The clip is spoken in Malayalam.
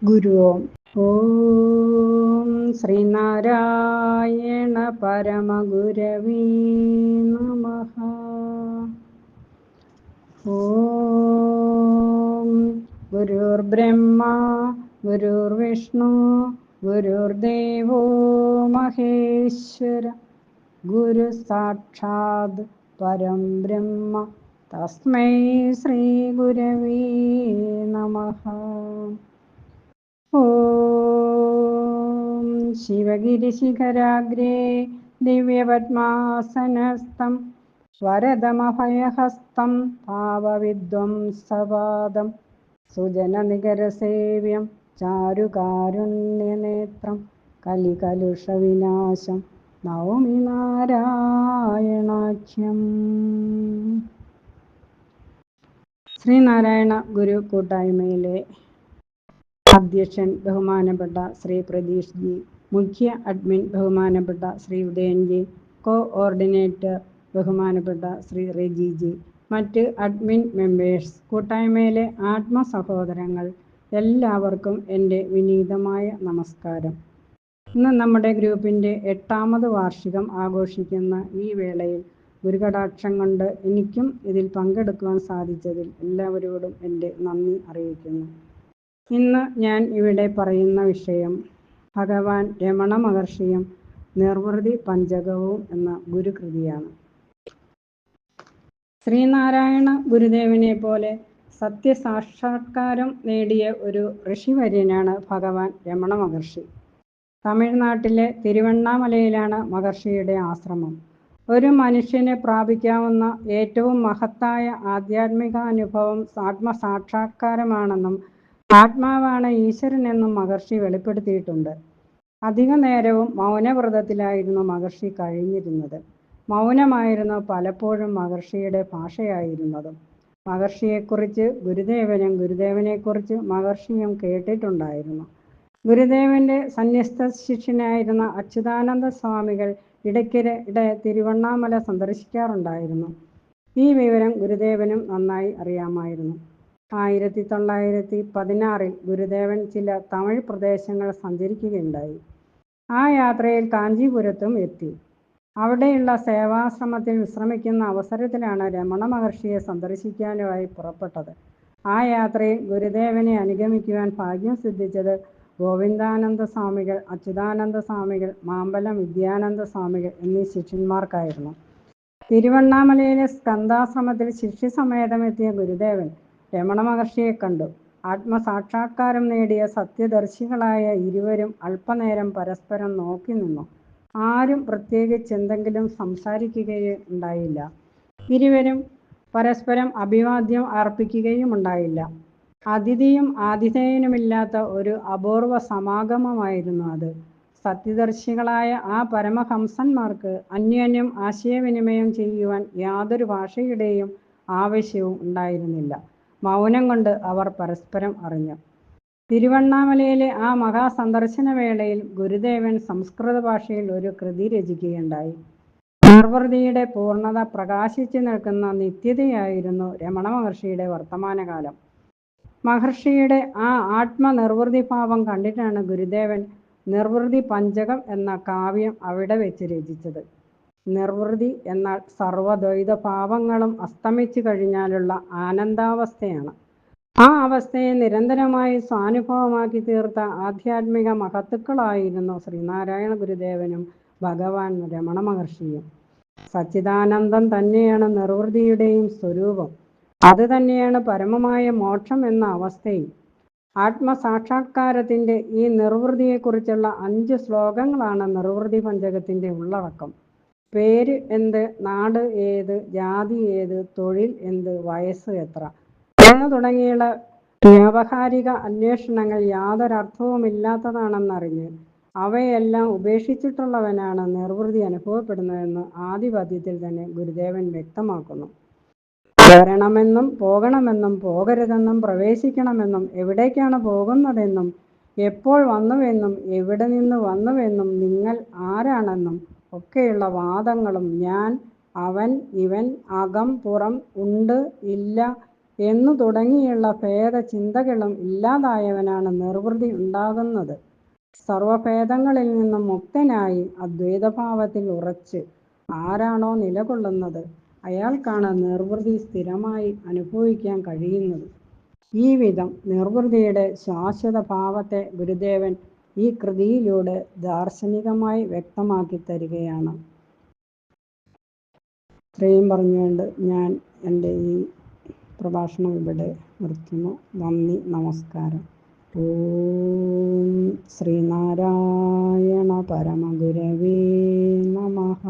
ഗുരു ഓം ശ്രീനാരായണ പരമഗുരവേ നമഃ. ഓം ഗുരുർബ്രഹ്മ ഗുരുർവിഷ്ണു ഗുരുർദേവോ മഹേശ്വര ഗുരു സാക്ഷാത് പരം ബ്രഹ്മ തസ്മൈ ശ്രീ ഗുരവേ നമഃ. ഓം ശിവഗിരിശിഖരാഗ്രേ ദിവ്യപദ്മാസനസ്ഥം വരദമഭയഹസ്തം പാവവിധ്വംസപാദം സുജനനികരസേവ്യം ചാരുകാരുണ്യനേത്രം കലികലുഷവിനാശം നൗമി നാരായണാഖ്യം. ശ്രീനാരായണ ഗുരു കൂട്ടായ്മയിലെ അധ്യക്ഷൻ ബഹുമാനപ്പെട്ട ശ്രീ പ്രതീഷ് ജി, മുഖ്യ അഡ്മിൻ ബഹുമാനപ്പെട്ട ശ്രീ ഉദയൻ ജി, കോഓർഡിനേറ്റർ ബഹുമാനപ്പെട്ട ശ്രീ റെജി ജി, മറ്റ് അഡ്മിൻ മെമ്പേഴ്സ്, കൂട്ടായ്മയിലെ ആത്മസഹോദരങ്ങൾ എല്ലാവർക്കും എൻ്റെ വിനീതമായ നമസ്കാരം. ഇന്ന് നമ്മുടെ ഗ്രൂപ്പിൻ്റെ 8ാമത് വാർഷികം ആഘോഷിക്കുന്ന ഈ വേളയിൽ ഗുരുകടാക്ഷം കൊണ്ട് എനിക്കും ഇതിൽ പങ്കെടുക്കുവാൻ സാധിച്ചതിൽ എല്ലാവരോടും എൻ്റെ നന്ദി അറിയിക്കുന്നു. ഇന്ന് ഞാൻ ഇവിടെ പറയുന്ന വിഷയം ഭഗവാൻ രമണ മഹർഷിയും നിർവൃതി പഞ്ചകവും എന്ന ഗുരുകൃതിയാണ്. ശ്രീനാരായണ ഗുരുദേവനെ പോലെ സത്യസാക്ഷാത്കാരം നേടിയ ഒരു ഋഷിവര്യനാണ് ഭഗവാൻ രമണ മഹർഷി. തമിഴ്നാട്ടിലെ തിരുവണ്ണാമലയിലാണ് മഹർഷിയുടെ ആശ്രമം. ഒരു മനുഷ്യന് പ്രാപിക്കാവുന്ന ഏറ്റവും മഹത്തായ ആധ്യാത്മികാനുഭവം ആത്മസാക്ഷാത്കാരമാണെന്നും ആത്മാവാണ് ഈശ്വരനെന്നും മഹർഷി വെളിപ്പെടുത്തിയിട്ടുണ്ട്. അധിക നേരവും മൗനവ്രതത്തിലായിരുന്നു മഹർഷി കഴിഞ്ഞിരുന്നത്. മൗനമായിരുന്നു പലപ്പോഴും മഹർഷിയുടെ ഭാഷയായിരുന്നതും. മഹർഷിയെക്കുറിച്ച് ഗുരുദേവനും ഗുരുദേവനെക്കുറിച്ച് മഹർഷിയും കേട്ടിട്ടുണ്ടായിരുന്നു. ഗുരുദേവന്റെ സന്യസ്ത ശിഷ്യനായിരുന്ന അച്യുതാനന്ദ സ്വാമികൾ ഇടയ്ക്കിടെ തിരുവണ്ണാമല സന്ദർശിക്കാറുണ്ടായിരുന്നു. ഈ വിവരം ഗുരുദേവനും നന്നായി അറിയാമായിരുന്നു. 1916 ഗുരുദേവൻ ചില തമിഴ് പ്രദേശങ്ങൾ സഞ്ചരിക്കുകയുണ്ടായി. ആ യാത്രയിൽ കാഞ്ചീപുരത്തും എത്തി. അവിടെയുള്ള സേവാശ്രമത്തിൽ വിശ്രമിക്കുന്ന അവസരത്തിലാണ് രമണ മഹർഷിയെ സന്ദർശിക്കാനായി പുറപ്പെട്ടത്. ആ യാത്രയിൽ ഗുരുദേവനെ അനുഗമിക്കുവാൻ ഭാഗ്യം സിദ്ധിച്ചത് ഗോവിന്ദാനന്ദ സ്വാമികൾ, അച്യുതാനന്ദ സ്വാമികൾ, മാമ്പലം വിദ്യാനന്ദ സ്വാമികൾ എന്നീ ശിഷ്യന്മാർക്കായിരുന്നു. തിരുവണ്ണാമലയിലെ സ്കന്ധാശ്രമത്തിൽ ശിഷ്യസമേതമെത്തിയ ഗുരുദേവൻ രമണ മഹർഷിയെ കണ്ടു. ആത്മസാക്ഷാത്കാരം നേടിയ സത്യദർശികളായ ഇരുവരും അല്പനേരം പരസ്പരം നോക്കി നിന്നു. ആരും പ്രത്യേകിച്ച് എന്തെങ്കിലും സംസാരിക്കുകയും ഉണ്ടായില്ല. ഇരുവരും പരസ്പരം അഭിവാദ്യം അർപ്പിക്കുകയും ഉണ്ടായില്ല. അതിഥിയും ആതിഥേയനുമില്ലാത്ത ഒരു അപൂർവ സമാഗമമായിരുന്നു അത്. സത്യദർശികളായ ആ പരമഹംസന്മാർക്ക് അന്യോന്യം ആശയവിനിമയം ചെയ്യുവാൻ യാതൊരു ഭാഷയുടെയും ആവശ്യവും ഉണ്ടായിരുന്നില്ല. മൗനം കൊണ്ട് അവർ പരസ്പരം അറിഞ്ഞു. തിരുവണ്ണാമലയിലെ ആ മഹാസന്ദർശന വേളയിൽ ഗുരുദേവൻ സംസ്കൃത ഭാഷയിൽ ഒരു കൃതി രചിക്കുകയുണ്ടായി. നിർവൃതിയുടെ പൂർണ്ണത പ്രകാശിച്ചു നിൽക്കുന്ന നിത്യതയായിരുന്നു രമണ മഹർഷിയുടെ വർത്തമാനകാലം. മഹർഷിയുടെ ആ ആത്മനിർവൃതിഭാവം കണ്ടിട്ടാണ് ഗുരുദേവൻ നിർവൃതി പഞ്ചകം എന്ന കാവ്യം അവിടെ വെച്ച് രചിച്ചത്. നിർവൃതി എന്നാൽ സർവദ്വൈതഭാവങ്ങളും അസ്തമിച്ചു കഴിഞ്ഞാലുള്ള ആനന്ദാവസ്ഥയാണ്. ആ അവസ്ഥയെ നിരന്തരമായി സ്വാനുഭവമാക്കി തീർത്ത ആധ്യാത്മിക മഹത്തുക്കളായിരുന്നു ശ്രീനാരായണ ഗുരുദേവനും ഭഗവാൻ രമണ മഹർഷിയും. സച്ചിദാനന്ദം തന്നെയാണ് നിർവൃതിയുടെയും സ്വരൂപം. അത് തന്നെയാണ് പരമമായ മോക്ഷം എന്ന അവസ്ഥയും. ആത്മസാക്ഷാത്കാരത്തിൻ്റെ ഈ നിർവൃതിയെക്കുറിച്ചുള്ള 5 ശ്ലോകങ്ങളാണ് നിർവൃതി പഞ്ചകത്തിൻ്റെ ഉള്ളടക്കം. പേര് എന്ത്, നാട് ഏത്, ജാതി ഏത്, തൊഴിൽ എന്ത്, വയസ്സ് എത്ര എന്നു തുടങ്ങിയുള്ള വ്യാവഹാരിക അന്വേഷണങ്ങൾ യാതൊരർത്ഥവുമില്ലാത്തതാണെന്നറിഞ്ഞ് അവയെല്ലാം ഉപേക്ഷിച്ചിട്ടുള്ളവനാണ് നിർവൃതി അനുഭവപ്പെടുന്നതെന്ന് ആദിപദ്യത്തിൽ തന്നെ ഗുരുദേവൻ വ്യക്തമാക്കുന്നു. വരണമെന്നും പോകണമെന്നും പോകരുതെന്നും പ്രവേശിക്കണമെന്നും എവിടേക്കാണ് പോകുന്നതെന്നും എപ്പോൾ വന്നുവെന്നും എവിടെ നിന്ന് വന്നുവെന്നും നിങ്ങൾ ആരാണെന്നും ഒക്കെയുള്ള വാദങ്ങളും ഞാൻ, അവൻ, ഇവൻ, അകം, പുറം, ഉണ്ട്, ഇല്ല എന്നു തുടങ്ങിയുള്ള ഭേദചിന്തകളും ഇല്ലാതായവനാണ് നിർവൃതി ഉണ്ടാകുന്നത്. സർവഭേദങ്ങളിൽ നിന്നും മുക്തനായി അദ്വൈതഭാവത്തിൽ ഉറച്ച് ആരാണോ നിലകൊള്ളുന്നത് അയാൾക്കാണ് നിർവൃതി സ്ഥിരമായി അനുഭവിക്കാൻ കഴിയുന്നത്. ഈ വിധം നിർവൃതിയുടെ ശാശ്വത ഭാവത്തെ ഗുരുദേവൻ ഈ കൃതിയിലൂടെ ദാർശനികമായി വ്യക്തമാക്കി തരികയാണ്. ഇത്രയും പറഞ്ഞുകൊണ്ട് ഞാൻ എൻ്റെ ഈ പ്രഭാഷണം ഇവിടെ നിർത്തുന്നു. നന്ദി, നമസ്കാരം. ഓം ശ്രീനാരായണ പരമഗുരവേ നമഃ.